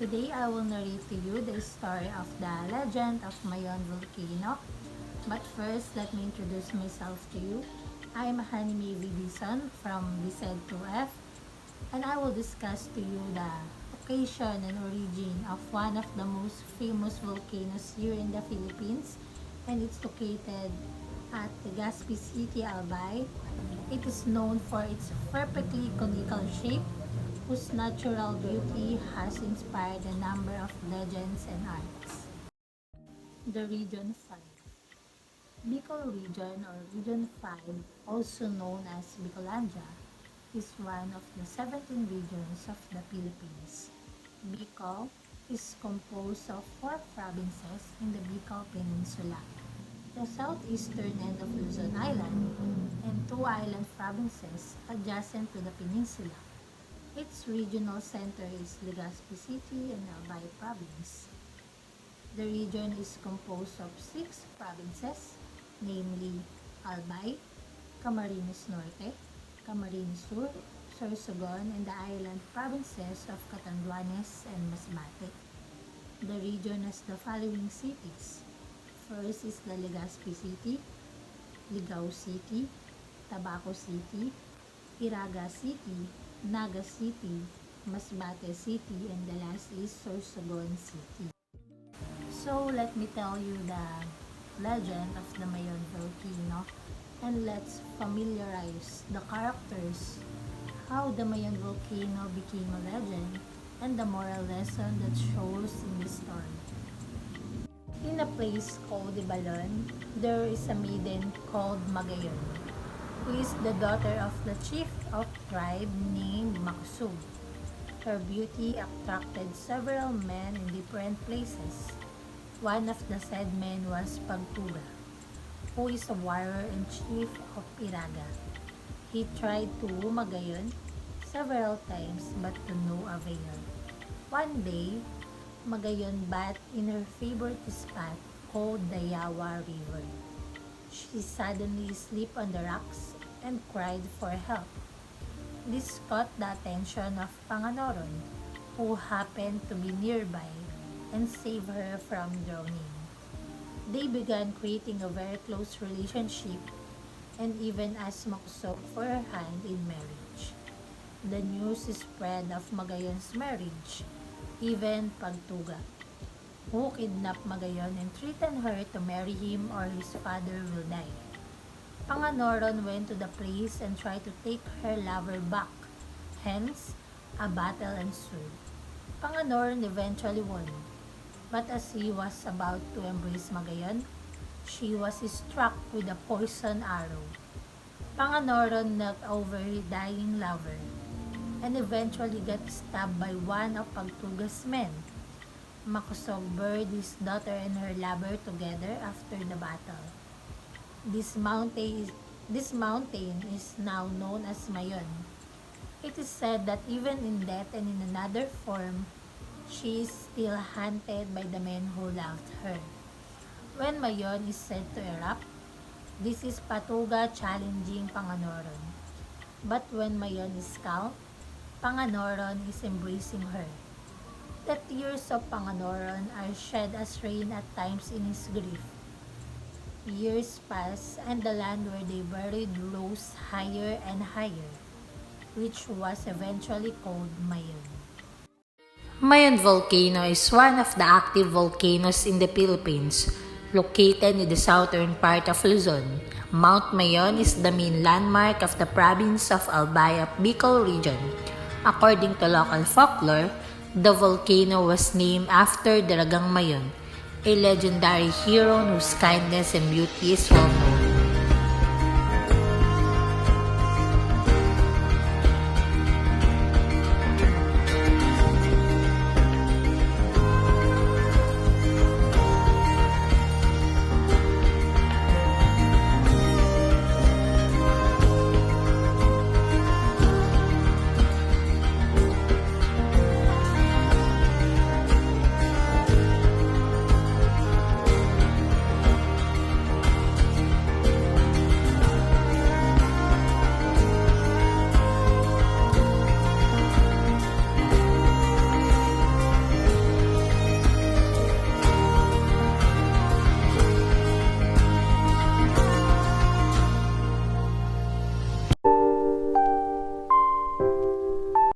Today I will narrate to you the story of the legend of Mayon Volcano. But first, let me introduce myself to you. I am Hanime Vidison from Lised 2F, and I will discuss to you the occasion and origin of one of the most famous volcanoes here in the Philippines, and it's located at Legazpi City, Albay. It is known for its perfectly conical shape, whose natural beauty has inspired a number of legends and arts. The Region 5. Bicol Region or Region 5, also known as Bicolandia, is one of the 17 regions of the Philippines. Bicol is composed of 4 provinces in the Bicol Peninsula, the southeastern end of Luzon Island, and 2 island provinces adjacent to the peninsula. Its regional center is Legazpi City and Albay Province. The region is composed of 6 provinces, namely Albay, Camarines Norte, Camarines Sur, Sorsogon, and the island provinces of Catanduanes and Masbate. The region has the following cities. First is the Legazpi City, Ligao City, Tabaco City, Iraga City, Naga City, Masbate City, and the last is Sorsogon City. So let me tell you the legend of the Mayon volcano, and let's familiarize the characters, how the Mayon volcano became a legend, and the moral lesson that shows in the story. In a place called Ibalon, there is a maiden called Magayon, who is the daughter of the chief of tribe named Maksug. Her beauty attracted several men in different places. One of the said men was Pagtuga, who is a warrior and chief of Iraga. He tried to woo Magayon several times but to no avail. One day, Magayon bathed in her favorite spot called the Yawa River. She suddenly slipped on the rocks and cried for help. This caught the attention of Panganoron, who happened to be nearby, and saved her from drowning. They began creating a very close relationship and even asked Maksok for her hand in marriage. The news spread of Magayon's marriage. Even Pagtuga, who kidnapped Magayon and threatened her to marry him or his father will die. Panganoron went to the place and tried to take her lover back. Hence, a battle ensued. Panganoron eventually won, but as he was about to embrace Magayon, she was struck with a poison arrow. Panganoron knocked over her dying lover and eventually got stabbed by one of Pagtuga's men. Makusog buried his daughter and her lover together after the battle. This mountain is now known as Mayon. It is said that even in death and in another form, she is still haunted by the men who loved her. When Mayon is said to erupt, this is Patuga challenging Panganoron. But when Mayon is calm, Panganoron is embracing her. The tears of Panganoron are shed as rain at times in his grief. Years pass and the land where they buried rose higher and higher, which was eventually called Mayon. Mayon Volcano is one of the active volcanoes in the Philippines, located in the southern part of Luzon. Mount Mayon is the main landmark of the province of Albay of Bicol Region. According to local folklore, the volcano was named after Daragang Mayon, a legendary hero whose kindness and beauty is well known.